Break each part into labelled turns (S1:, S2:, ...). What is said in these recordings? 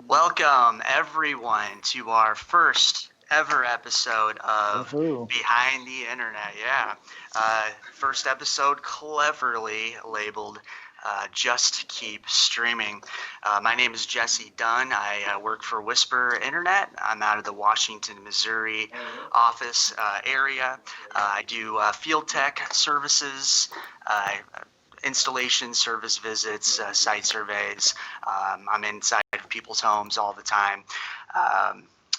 S1: Welcome, everyone, to our first ever episode of
S2: Woohoo.
S1: Behind the Internet. Yeah. First episode cleverly labeled Just Keep Streaming. My name is Jesse Dunn. I work for Whisper Internet. I'm out of the Washington, Missouri office area. I do field tech services. Installation, service visits, site surveys. I'm inside of people's homes all the time.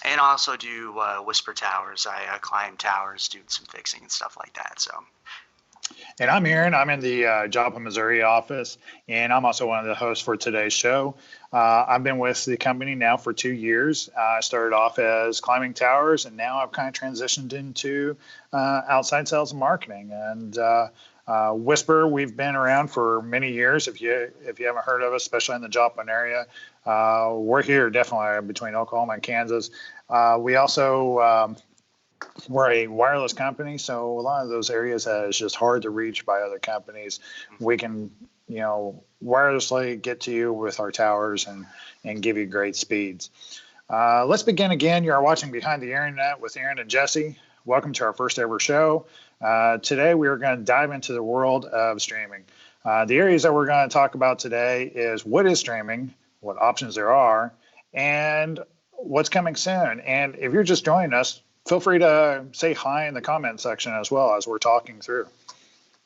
S1: And I also do Whisper Towers. I climb towers, do some fixing and stuff like that. So.
S2: And I'm Aaron. I'm in the Joplin, Missouri office, and I'm also one of the hosts for today's show. I've been with the company now for 2 years. I started off as climbing towers, and now I've kind of transitioned into outside sales and marketing. And Whisper, we've been around for many years. If you haven't heard of us, especially in the Joplin area, we're here definitely between Oklahoma and Kansas. We also we're a wireless company, so a lot of those areas that is just hard to reach by other companies, we can, wirelessly get to you with our towers and give you great speeds. Let's begin again. You are watching Behind the Internet with Aaron and Jesse. Welcome to our first ever show. Today we are going to dive into the world of streaming. The areas that we're going to talk about today is what is streaming, what options there are, and what's coming soon. And if you're just joining us, feel free to say hi in the comment section as well as we're talking through.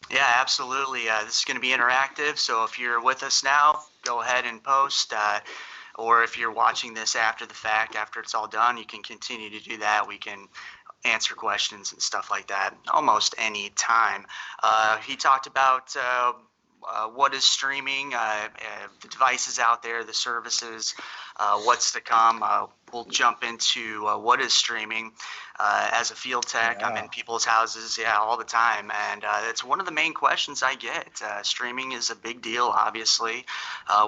S1: Yeah, absolutely. This is going to be interactive, so if you're with us now, go ahead and post. Or if you're watching this after the fact, after it's all done, you can continue to do that. We can answer questions and stuff like that almost any time. He talked about what is streaming, the devices out there, the services, what's to come. We'll jump into what is streaming. As a field tech, I'm in people's houses, all the time, and it's one of the main questions I get. Streaming is a big deal, obviously,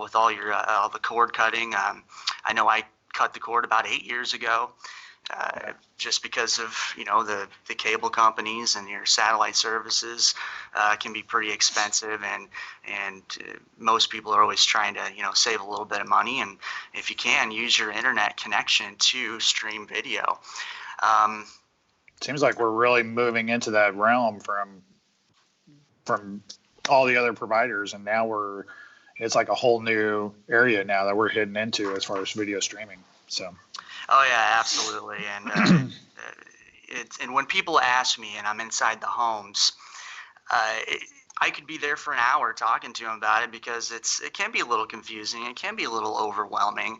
S1: with all the cord cutting. I know I cut the cord about 8 years ago. Just because of the cable companies and your satellite services can be pretty expensive, and most people are always trying to save a little bit of money, and if you can, use your internet connection to stream video.
S2: Seems like we're really moving into that realm from all the other providers, and now it's like a whole new area now that we're heading into as far as video streaming. So.
S1: Oh yeah, absolutely, and and when people ask me, and I'm inside the homes, I could be there for an hour talking to them about it because it can be a little confusing, it can be a little overwhelming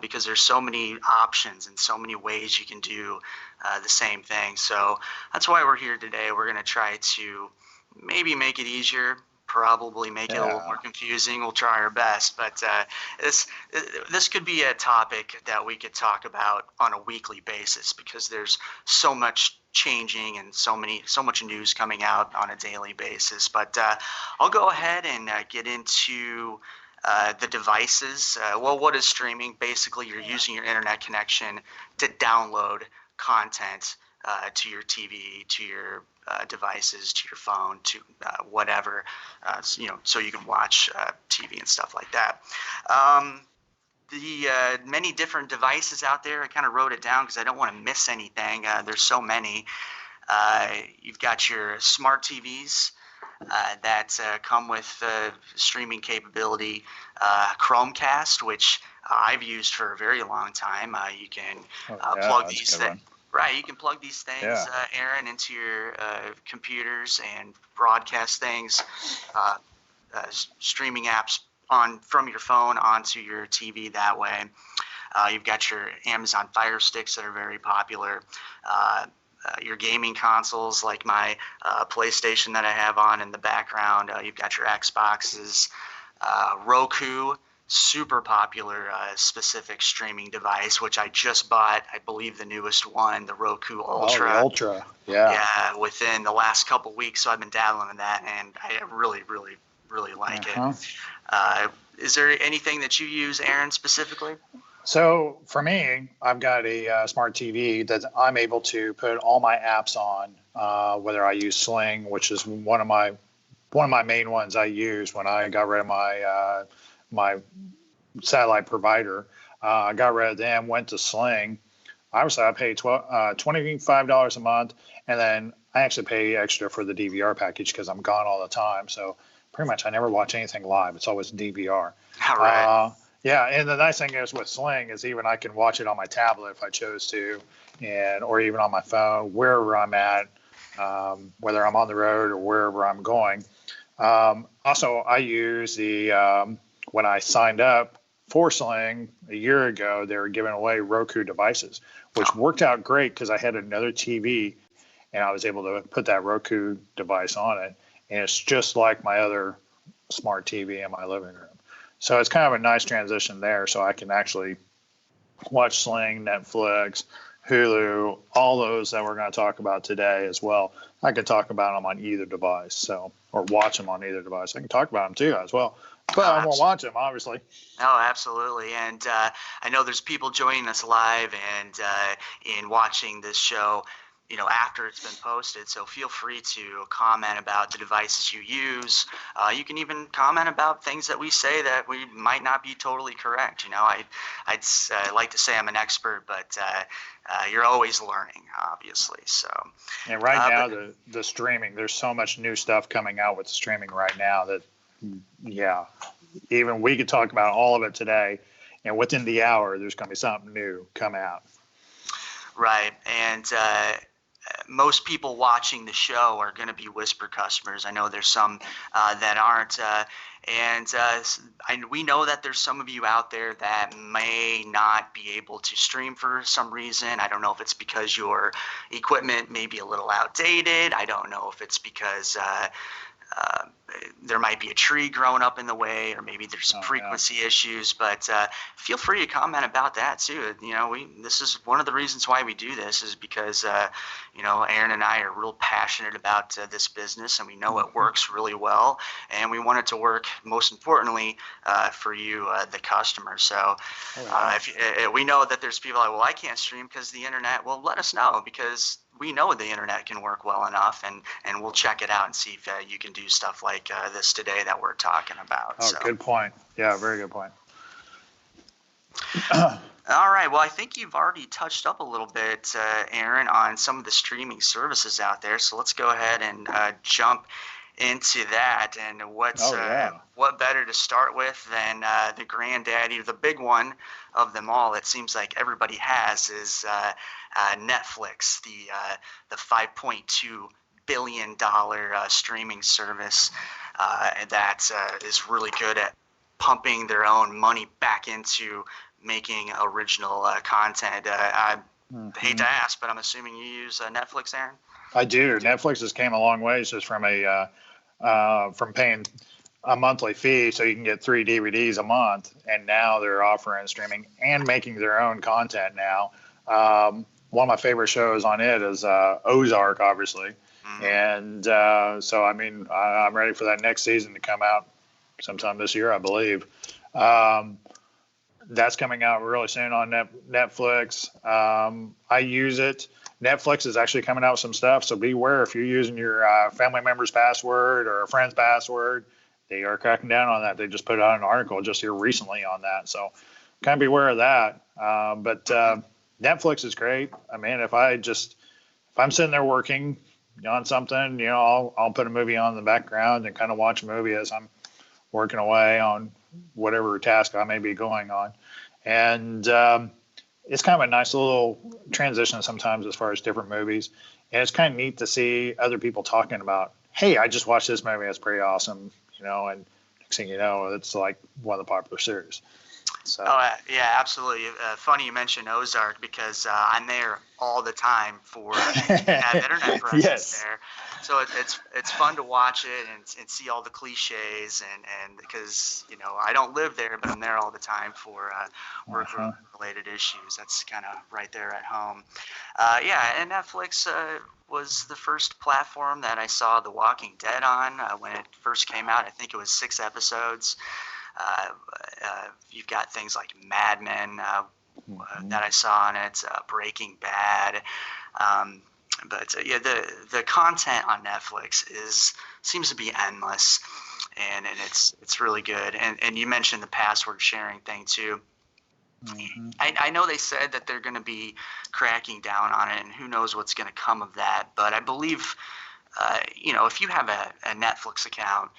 S1: because there's so many options and so many ways you can do the same thing. So that's why we're here today. We're going to try to maybe make it easier. Probably make it a little more confusing. We'll try our best, but this could be a topic that we could talk about on a weekly basis because there's so much changing and so much news coming out on a daily basis. But I'll go ahead and get into the devices. What is streaming? Basically, you're using your internet connection to download content to your TV, to your devices, to your phone, to whatever, so you can watch TV and stuff like that. The many different devices out there, I kind of wrote it down because I don't want to miss anything. There's so many. You've got your smart TVs that come with streaming capability. Chromecast, which I've used for a very long time. You can plug these things. Right, you can plug these things, Aaron, into your computers and broadcast things, streaming apps from your phone onto your TV that way. You've got your Amazon Fire Sticks that are very popular. Your gaming consoles like my PlayStation that I have on in the background. You've got your Xboxes, Roku super popular specific streaming device, which I just bought. I believe the newest one, the Roku
S2: Oh, the
S1: Ultra.
S2: Ultra. Yeah.
S1: Yeah, within the last couple weeks, so I've been dabbling in that, and I really, really, really like it.
S2: Uh-huh.
S1: Uh, is there anything that you use, Aaron, specifically?
S2: So for me, I've got a smart TV that I'm able to put all my apps on. Whether I use Sling, which is one of my main ones I use when I got rid of my satellite provider. I got rid of them, went to Sling. Obviously, I pay $25 a month, and then I actually pay extra for the DVR package because I'm gone all the time. So pretty much, I never watch anything live. It's always DVR.
S1: All right.
S2: Yeah, and the nice thing is with Sling is even I can watch it on my tablet if I chose to, and or even on my phone wherever I'm at, whether I'm on the road or wherever I'm going. Also, I use when I signed up for Sling a year ago, they were giving away Roku devices, which worked out great because I had another TV and I was able to put that Roku device on it. And it's just like my other smart TV in my living room. So it's kind of a nice transition there. So I can actually watch Sling, Netflix, Hulu, all those that we're going to talk about today as well. I can talk about them on either device, or watch them on either device. I can talk about them too as well, but I won't watch them, obviously.
S1: Oh, absolutely. And I know there's people joining us live and in watching this show, after it's been posted. So feel free to comment about the devices you use. You can even comment about things that we say that we might not be totally correct. I'd like to say I'm an expert, but you're always learning, obviously. So.
S2: And right now, the streaming, there's so much new stuff coming out with the streaming right now that, yeah, even we could talk about all of it today, and within the hour, there's going to be something new come out.
S1: Right. And most people watching the show are going to be Whisper customers. I know there's some that aren't. And we know that there's some of you out there that may not be able to stream for some reason. I don't know if it's because your equipment may be a little outdated. I don't know if it's because there might be a tree growing up in the way, or maybe there's some frequency issues, but feel free to comment about that too. This is one of the reasons why we do this, is because Aaron and I are real passionate about this business, and we know it works really well, and we want it to work, most importantly, for you, the customer. So if we know that there's people like, well, I can't stream because of the internet, well, let us know, because we know the internet can work well enough, and we'll check it out and see if you can do stuff like this today that we're talking about.
S2: Oh, good point. Yeah, very good point.
S1: All right. Well, I think you've already touched up a little bit, Aaron, on some of the streaming services out there. So let's go ahead and jump into that. And what better to start with than the granddaddy, the big one of them all, it seems like everybody has, is Netflix, the $5.2 billion streaming service that is really good at pumping their own money back into making original content. I hate to ask, but I'm assuming you use Netflix, Aaron?
S2: I do. Netflix has came a long ways just from from paying a monthly fee so you can get 3 DVDs a month, and now they're offering streaming and making their own content now. One of my favorite shows on it is Ozark, obviously. Mm-hmm. And so, I mean, I'm ready for that next season to come out sometime this year, I believe. That's coming out really soon on Netflix. I use it. Netflix is actually coming out with some stuff, so beware if you're using your family member's password or a friend's password. They are cracking down on that. They just put out an article just here recently on that, so kind of beware of that. But Netflix is great. I mean, if I'm sitting there working on something, I'll put a movie on in the background and kind of watch a movie as I'm working away on whatever task I may be going on. And it's kind of a nice little transition sometimes as far as different movies. And it's kind of neat to see other people talking about, hey, I just watched this movie. It's pretty awesome, and next thing you know, it's like one of the popular series. So
S1: Yeah, absolutely. Funny you mentioned Ozark because I'm there all the time for have internet presence
S2: yes.
S1: there. So it's fun to watch it and see all the cliches and because I don't live there, but I'm there all the time for work
S2: Uh-huh.
S1: related issues. That's kind of right there at home. Yeah, and Netflix was the first platform that I saw The Walking Dead on when it first came out. I think it was 6 episodes. Uh, you've got things like Mad Men
S2: Mhm.
S1: that I saw on it, Breaking Bad. Um, but yeah, the content on Netflix seems to be endless, and it's really good. And you mentioned the password sharing thing too.
S2: Mhm.
S1: I know they said that they're going to be cracking down on it, and who knows what's going to come of that. But I believe, if you have a Netflix account,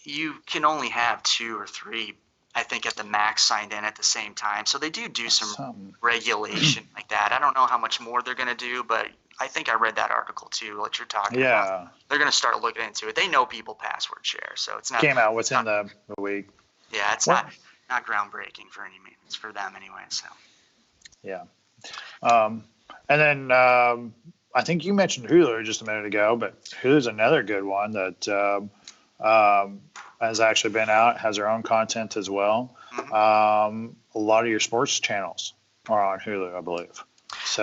S1: you can only have 2 or 3, I think, at the max signed in at the same time. So they do some
S2: Something.
S1: regulation like that. I don't know how much more they're going to do, but I think I read that article too, what you're talking about.
S2: Yeah.
S1: They're going to start looking into it. They know people password share, so it's not,
S2: Came out within
S1: not
S2: the week.
S1: yeah, it's
S2: What?
S1: not groundbreaking for any means. It's for them anyway. So
S2: Yeah. Um, and then I think you mentioned Hulu just a minute ago, but Hulu's another good one that has actually been out, has their own content as well.
S1: hmm
S2: A lot of your sports channels are on Hulu, I believe.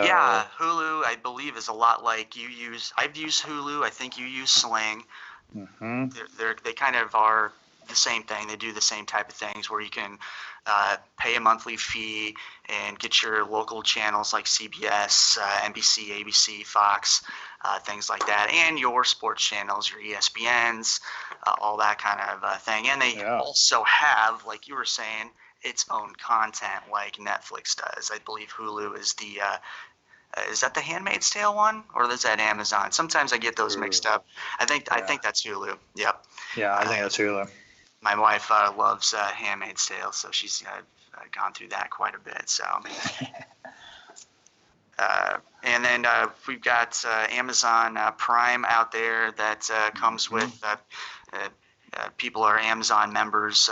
S1: yeah,
S2: So,
S1: Hulu I believe is a lot like you use. I've used Hulu. I think you use Sling.
S2: hmm
S1: They kind of are the same thing. They do the same type of things where you can pay a monthly fee and get your local channels like CBS, NBC, ABC, Fox, things like that, and your sports channels, your ESPNs, all that kind of thing. And they
S2: yeah.
S1: also have, like you were saying, its own content like Netflix does. I believe Hulu is that the Handmaid's Tale one, or is that Amazon? Sometimes I get those
S2: Ooh,
S1: mixed up. I
S2: yeah.
S1: think that's Hulu. Yep.
S2: Yeah, I think
S1: Uh,
S2: that's Hulu.
S1: my wife loves Handmaid's Tale, so she's gone through that quite a bit. So, and then we've got Amazon Prime out there that comes
S2: hmm
S1: with uh, people are Amazon members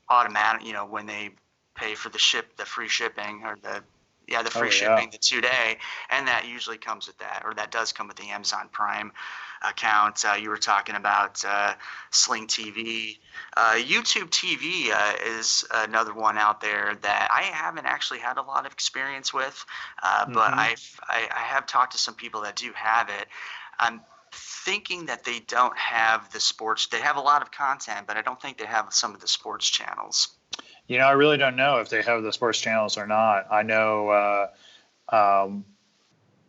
S1: automatic. When they pay for the free shipping or the free
S2: Oh, yeah.
S1: shipping, the 2 day, and that usually comes with that, or that does come with the Amazon Prime account. You were talking about Sling TV. YouTube TV is another one out there that I haven't actually had a lot of experience with, but
S2: hmm
S1: I have talked to some people that do have it. I'm thinking that they don't have the sports. They have a lot of content, but I don't think they have some of the sports channels.
S2: I really don't know if they have the sports channels or not. I know um,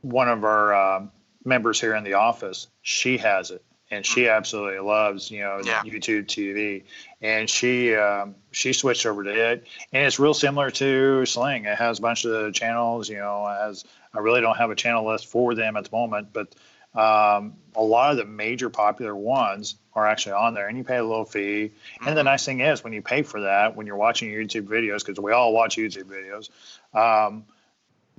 S2: one of our members here in the office, she has it, and she
S1: hmm
S2: absolutely loves,
S1: Yeah.
S2: YouTube TV, and she switched over to it, and it's real similar to Sling. It has a bunch of the channels, as I really don't have a channel list for them at the moment, but a lot of the major popular ones are actually on there, and you pay a little fee. And the
S1: hmm
S2: nice thing is, when you pay for that, when you're watching YouTube videos, because we all watch YouTube videos, um,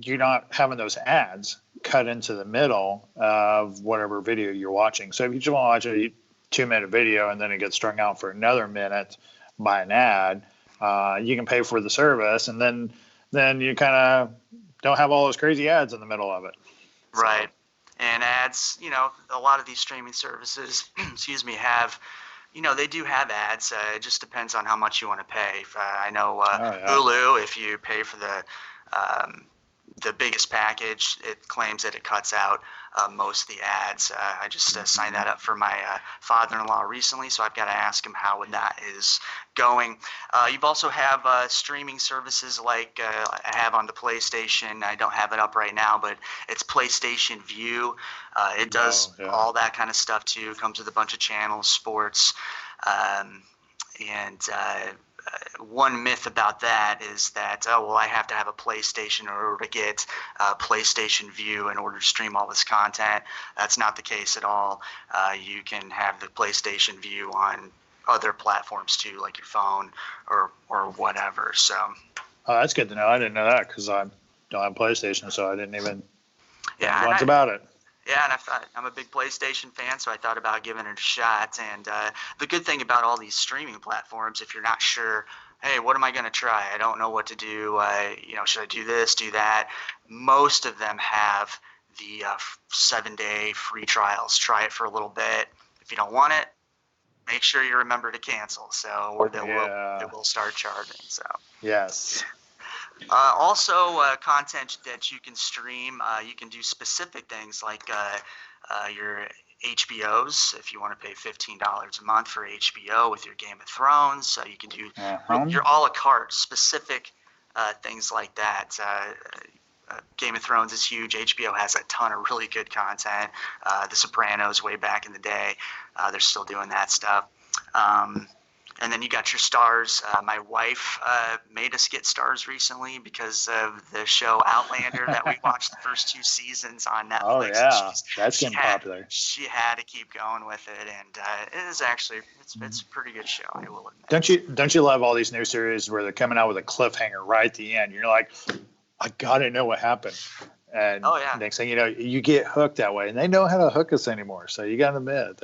S2: you're not having those ads cut into the middle of whatever video you're watching. So if you just want to watch a 2-minute video and then it gets strung out for another minute by an ad, you can pay for the service, and then you kind of don't have all those crazy ads in the middle of it.
S1: Right.
S2: So
S1: And ads, a lot of these streaming services, excuse me, have, they do have ads. It just depends on how much you want to pay. I know
S2: oh yeah.
S1: Hulu, if you pay for um, the biggest package, it claims that it cuts out most of the ads. I just signed
S2: hmm
S1: that up for my father-in-law recently, so I've got to ask him how that is going. You've also have streaming services like I have on the PlayStation. I don't have it up right now, but it's PlayStation View. It
S2: Oh
S1: does
S2: yeah.
S1: all that kind of stuff too. Comes with a bunch of channels, sports, um, and one myth about that is that, oh, well, I have to have a PlayStation in order to get PlayStation View in order to stream all this content. That's not the case at all. You can have the PlayStation View on other platforms too, like your phone or whatever. So
S2: Oh, that's good to know. I didn't know that because I don't have PlayStation, so I didn't even think
S1: yeah, and
S2: once about it.
S1: I thought I'm a big PlayStation fan, so I thought about giving it a shot. And the good thing about all these streaming platforms, if you're not sure hey, what am I going to try? I don't know what to do. Should I do this, do that? Most of them have the 7-day free trials. Try it for a little bit. If you don't want it, make sure you remember to cancel. So, or they will start charging. So,
S2: Yes.
S1: also, content that you can stream. You can do specific things like your HBOs. If you want to pay $15 a month for HBO with your Game of Thrones, you can do your a la carte specific things like that. Game of Thrones is huge. HBO has a ton of really good content. The Sopranos, way back in the day, they're still doing that stuff. And then you got your stars. My wife made us get stars recently because of the show Outlander that we watched the first 2 seasons on Netflix.
S2: Oh yeah, that's getting popular.
S1: She had to keep going with it, and it is actually it's a pretty good show, I will
S2: Don't
S1: admit.
S2: you love all these new series where they're coming out with a cliffhanger right at the end? You're like, I gotta know what happened. And next thing you know, you get hooked that way, and they know how to hook us anymore. So you got to admit,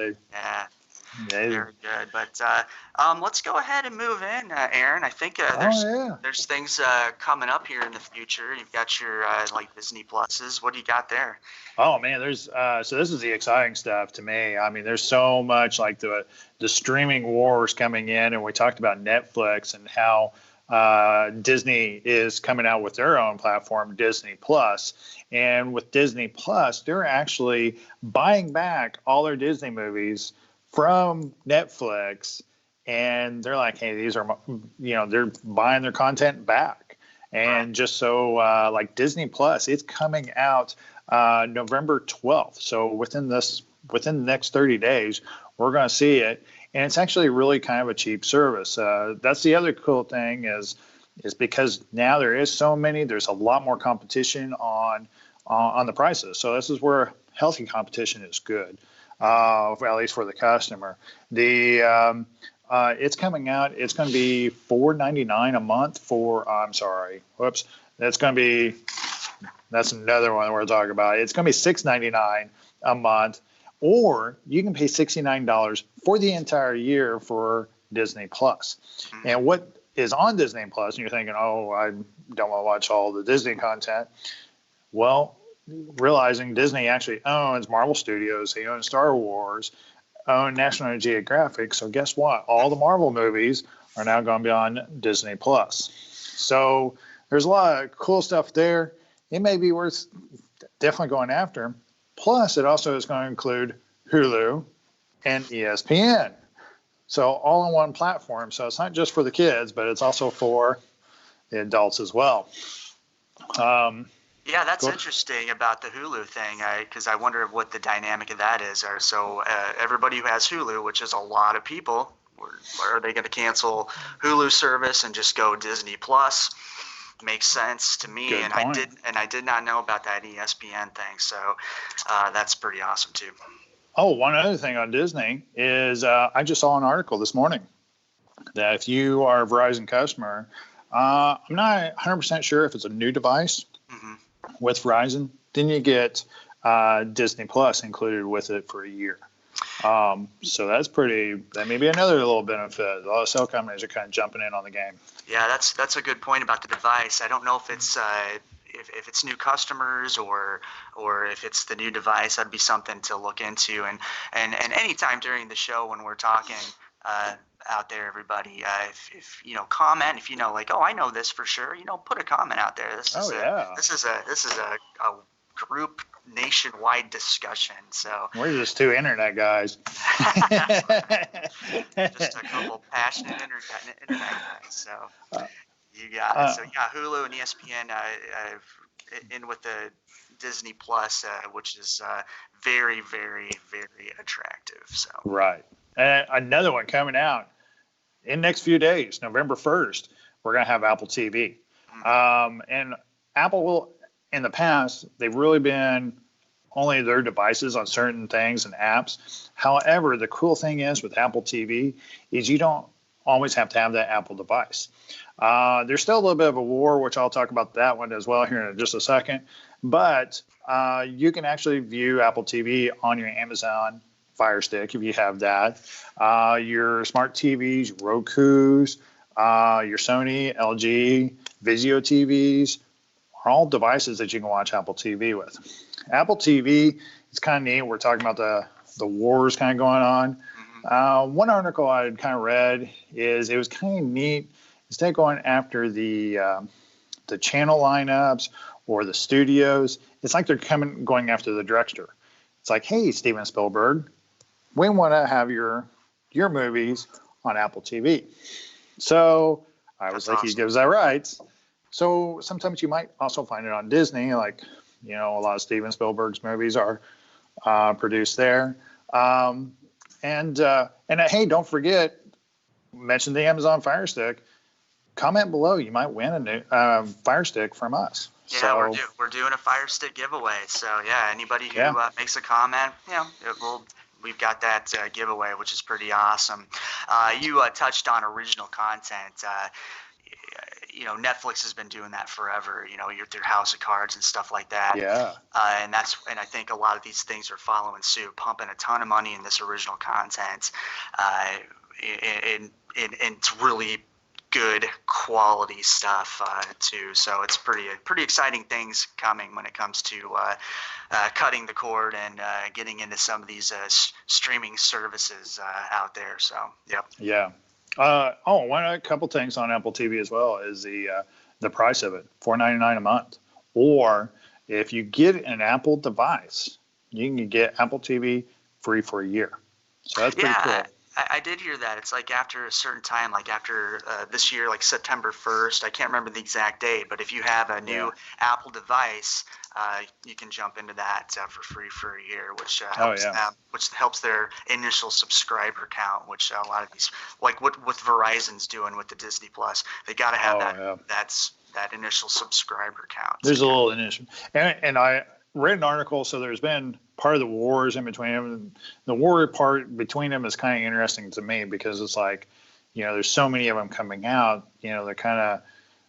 S1: very good. But let's go ahead and move in, Aaron. I think there's things coming up here in the future. You've got your like Disney Pluses. What do you got there?
S2: Oh man, there's so this is the exciting stuff to me. I mean, there's so much like the streaming wars coming in, and we talked about Netflix and how Disney is coming out with their own platform, Disney Plus. And with Disney Plus, they're actually buying back all their Disney movies from Netflix, and they're like, hey, these are, they're buying their content back. And just so like Disney Plus, it's coming out November 12th. So within the next 30 days, we're going to see it. And it's actually really kind of a cheap service. That's the other cool thing is because now there is so many, there's a lot more competition on the prices. So this is where healthy competition is good. At least for the customer. It's coming out. It's going to be $4.99 a month for. I'm sorry. Whoops. That's another one we're talking about. It's going to be $6.99 a month, or you can pay $69 for the entire year for Disney Plus. And what is on Disney Plus? And you're thinking, oh, I don't want to watch all the Disney content. Well, realizing Disney actually owns Marvel Studios, they own Star Wars, own National Geographic. So guess what? All the Marvel movies are now going to be on Disney Plus. So there's a lot of cool stuff there. It may be worth definitely going after. Plus, it also is going to include Hulu and ESPN. So all on one platform. So it's not just for the kids, but it's also for the adults as well.
S1: Yeah, that's interesting about the Hulu thing, because I wonder what the dynamic of that is. So everybody who has Hulu, which is a lot of people, are they going to cancel Hulu service and just go Disney Plus? Makes sense to me.
S2: Good point.
S1: I did not know about that ESPN thing. So that's pretty awesome too.
S2: Oh, one other thing on Disney is I just saw an article this morning that if you are a Verizon customer, I'm not 100% sure if it's a new device. With Verizon, then you get Disney Plus included with it for a year. So that may be another little benefit. A lot of cell companies are kind of jumping in on the game.
S1: Yeah, that's a good point about the device. I don't know if it's if it's new customers or if it's the new device. That'd be something to look into. And anytime during the show when we're talking out there, everybody, if comment, if like, oh, I know this for sure, put a comment out there. This is a group nationwide discussion. So
S2: we're just two internet guys.
S1: Just a couple passionate internet guys. So you got it. So yeah, Hulu and ESPN in with the Disney Plus, which is very, very, very attractive. So
S2: right. And another one coming out in the next few days, November 1st, we're going to have Apple TV. And Apple will, in the past, they've really been only their devices on certain things and apps. However, the cool thing is with Apple TV is you don't always have to have that Apple device. There's still a little bit of a war, which I'll talk about that one as well here in just a second. But you can actually view Apple TV on your Amazon Fire Stick if you have that. Your smart TVs, Roku's, your Sony, LG, Vizio TVs are all devices that you can watch Apple TV with. Apple TV, it's kind of neat. We're talking about the wars kind of going on. One article I had kind of read is it was kind of neat. Instead of going after the channel lineups or the studios, it's like they're going after the director. It's like, hey, Steven Spielberg, we want to have your movies on Apple TV. So I was like, awesome. He gives that rights. So sometimes you might also find it on Disney, like, a lot of Steven Spielberg's movies are produced there. And hey, don't forget, mention the Amazon Fire Stick. Comment below, you might win a new Fire Stick from us.
S1: Yeah,
S2: so,
S1: we're doing a Fire Stick giveaway. So yeah, anybody who makes a comment, we've got that giveaway, which is pretty awesome. You touched on original content. Netflix has been doing that forever. You're through House of Cards and stuff like that.
S2: Yeah.
S1: And I think a lot of these things are following suit, pumping a ton of money in this original content. And it's really good quality stuff too. So it's pretty exciting things coming when it comes to cutting the cord and getting into some of these streaming services out there. So yep.
S2: Yeah. A couple things on Apple TV as well is the price of it, $4.99 a month. Or if you get an Apple device, you can get Apple TV free for a year. So that's pretty cool.
S1: I did hear that. It's like after a certain time, like after this year, like September 1st, I can't remember the exact date, but if you have a new Apple device, you can jump into that for free for a year, which helps them, which helps their initial subscriber count, which a lot of these, like what Verizon's doing with the Disney Plus, they got to have that initial subscriber count.
S2: There's a little initial, and I read an article, so there's been part of the wars in between them. And the war part between them is kind of interesting to me because it's like, there's so many of them coming out. They're kind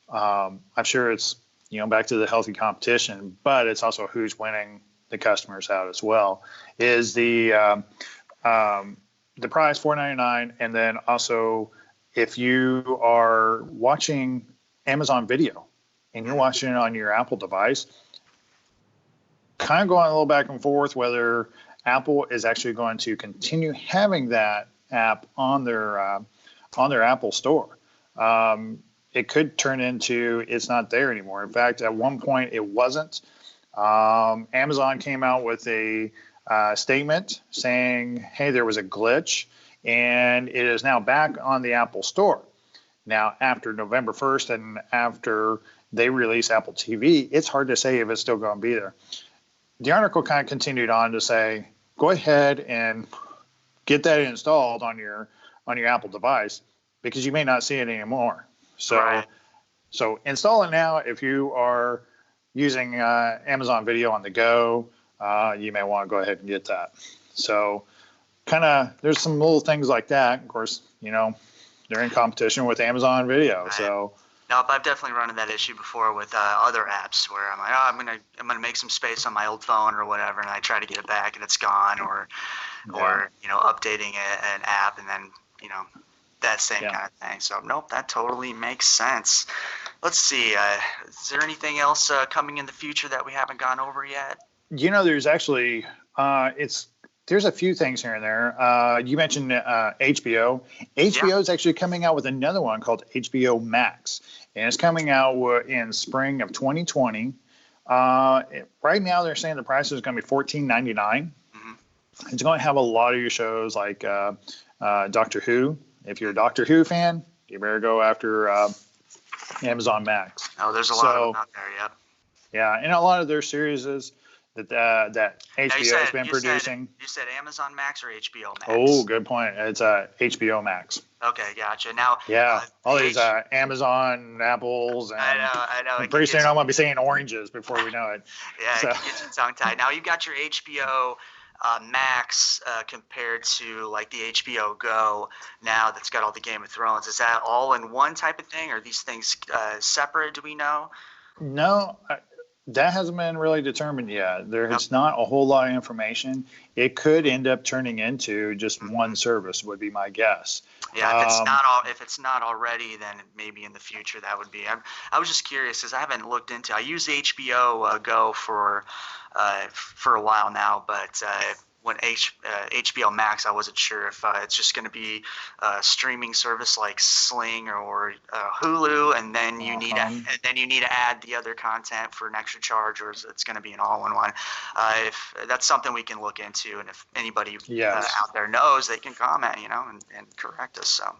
S2: of, I'm sure it's, back to the healthy competition, but it's also who's winning the customers out as well. Is the price $4.99, and then also if you are watching Amazon Video and you're watching it on your Apple device, kind of going a little back and forth whether Apple is actually going to continue having that app on their Apple Store. It could turn into it's not there anymore. In fact, at one point it wasn't. Amazon came out with a statement saying, hey, there was a glitch, and it is now back on the Apple Store. Now, after November 1st and after they release Apple TV, it's hard to say if it's still going to be there. The article kind of continued on to say, go ahead and get that installed on your Apple device because you may not see it anymore. So install it now. If you are using Amazon Video on the go, you may want to go ahead and get that. So kind of there's some little things like that. Of course, they're in competition with Amazon Video. Right. So.
S1: No, but I've definitely run into that issue before with other apps where I'm like, I'm gonna make some space on my old phone or whatever, and I try to get it back and it's gone, or updating an app and then that same kind of thing. So nope, that totally makes sense. Let's see, is there anything else coming in the future that we haven't gone over yet?
S2: There's actually there's a few things here and there. You mentioned HBO. HBO is actually coming out with another one called HBO Max, and it's coming out in spring of 2020. Right now, they're saying the price is going to be $14.99. Mm-hmm. It's going to have a lot of your shows like Doctor Who. If you're a Doctor Who fan, you better go after Amazon Max.
S1: Oh, there's a lot of them out there, yep.
S2: Yeah, and a lot of their series is that HBO has been producing.
S1: You said Amazon Max or HBO Max?
S2: Oh, good point. It's HBO Max.
S1: Okay, gotcha. Now,
S2: all these Amazon apples, and
S1: I know.
S2: Pretty soon I'm gonna be saying oranges before we know it.
S1: Yeah, so. It can get you tongue-tied. Now you've got your HBO Max compared to like the HBO Go now that's got all the Game of Thrones. Is that all in one type of thing, or are these things separate? Do we know?
S2: No. That hasn't been really determined yet. There
S1: Yep.
S2: is not a whole lot of information. It could end up turning into just
S1: Mhm.
S2: one service, would be my guess.
S1: Yeah,
S2: Um,
S1: if it's not already, then maybe in the future that would be. I was just curious because I haven't looked into. I use HBO Go for a while now, but when HBO Max, I wasn't sure if it's just going to be a streaming service like Sling or Hulu,
S2: um,
S1: and then you need to add the other content for an extra charge, or it's going to be an all-in-one. If that's something we can look into, and if anybody
S2: yes.
S1: out there knows, they can comment, and correct us. So.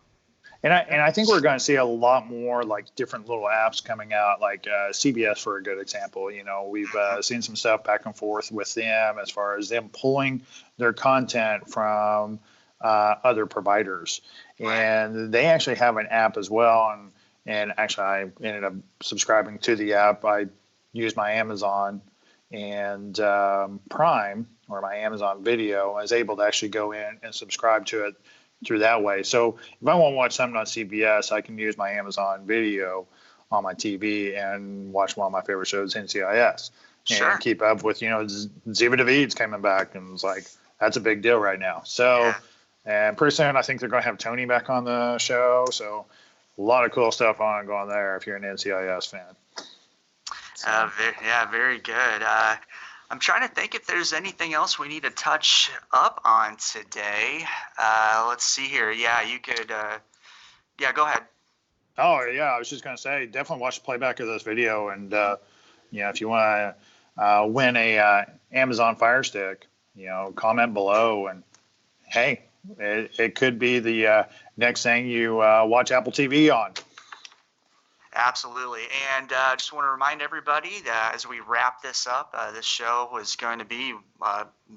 S2: And I think we're going to see a lot more like different little apps coming out, like CBS for a good example. We've seen some stuff back and forth with them as far as them pulling their content from other providers, and they actually have an app as well. And actually, I ended up subscribing to the app. I used my Amazon and Prime or my Amazon Video. I was able to actually go in and subscribe to it through that way. So if I want to watch something on CBS, I can use my Amazon Video on my TV and watch one of my favorite shows, NCIS,
S1: Sure.
S2: and keep up with, Ziva David's coming back, and it's like that's a big deal right now. So, and pretty soon I think they're going to have Tony back on the show. So a lot of cool stuff going there if you're an NCIS fan. So.
S1: Very good. I'm trying to think if there's anything else we need to touch up on today. Let's see here. Yeah, you could. Yeah, go ahead.
S2: Oh yeah, I was just gonna say, definitely watch the playback of this video, and if you want to win a Amazon Fire Stick, comment below, and hey, it could be the next thing you watch Apple TV on.
S1: Absolutely. And just want to remind everybody that as we wrap this up, this show was going to be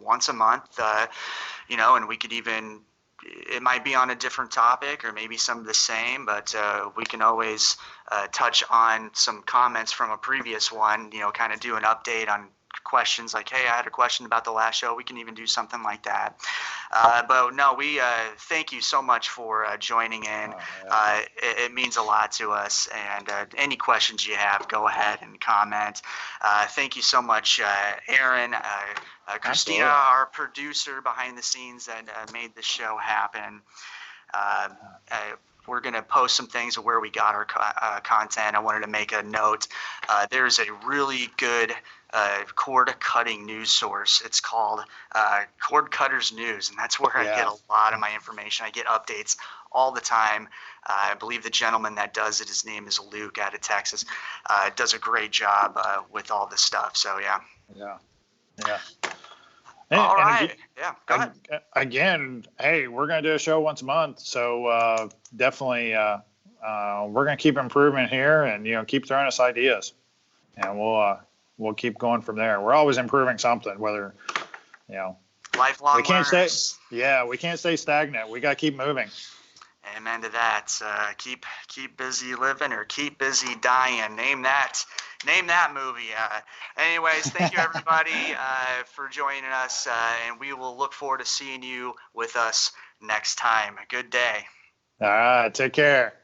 S1: once a month, and we could even, it might be on a different topic or maybe some of the same, but we can always touch on some comments from a previous one, kind of do an update on questions like, hey, I had a question about the last show. We can even do something like that. But no, we thank you so much for joining in. It means a lot to us. And any questions you have, go ahead and comment. Thank you so much, Aaron, Christina, our producer behind the scenes that made the show happen. We're going to post some things of where we got our content. I wanted to make a note. There's a really good cord cutting news source. It's called Cord Cutters News, and that's where I get a lot of my information. I get updates all the time. I believe the gentleman that does it, his name is Luke out of Texas, does a great job with all this stuff. So
S2: yeah.
S1: All right. Go ahead.
S2: Again, hey, we're going to do a show once a month, so definitely we're going to keep improving here, and keep throwing us ideas, and we'll keep going from there. We're always improving something, whether
S1: lifelong
S2: we can't
S1: learners.
S2: we can't stay stagnant. We got to keep moving.
S1: Amen to that. Keep busy living or keep busy dying. Name that movie. Anyways, thank you everybody for joining us, and we will look forward to seeing you with us next time. Good day.
S2: All right, take care.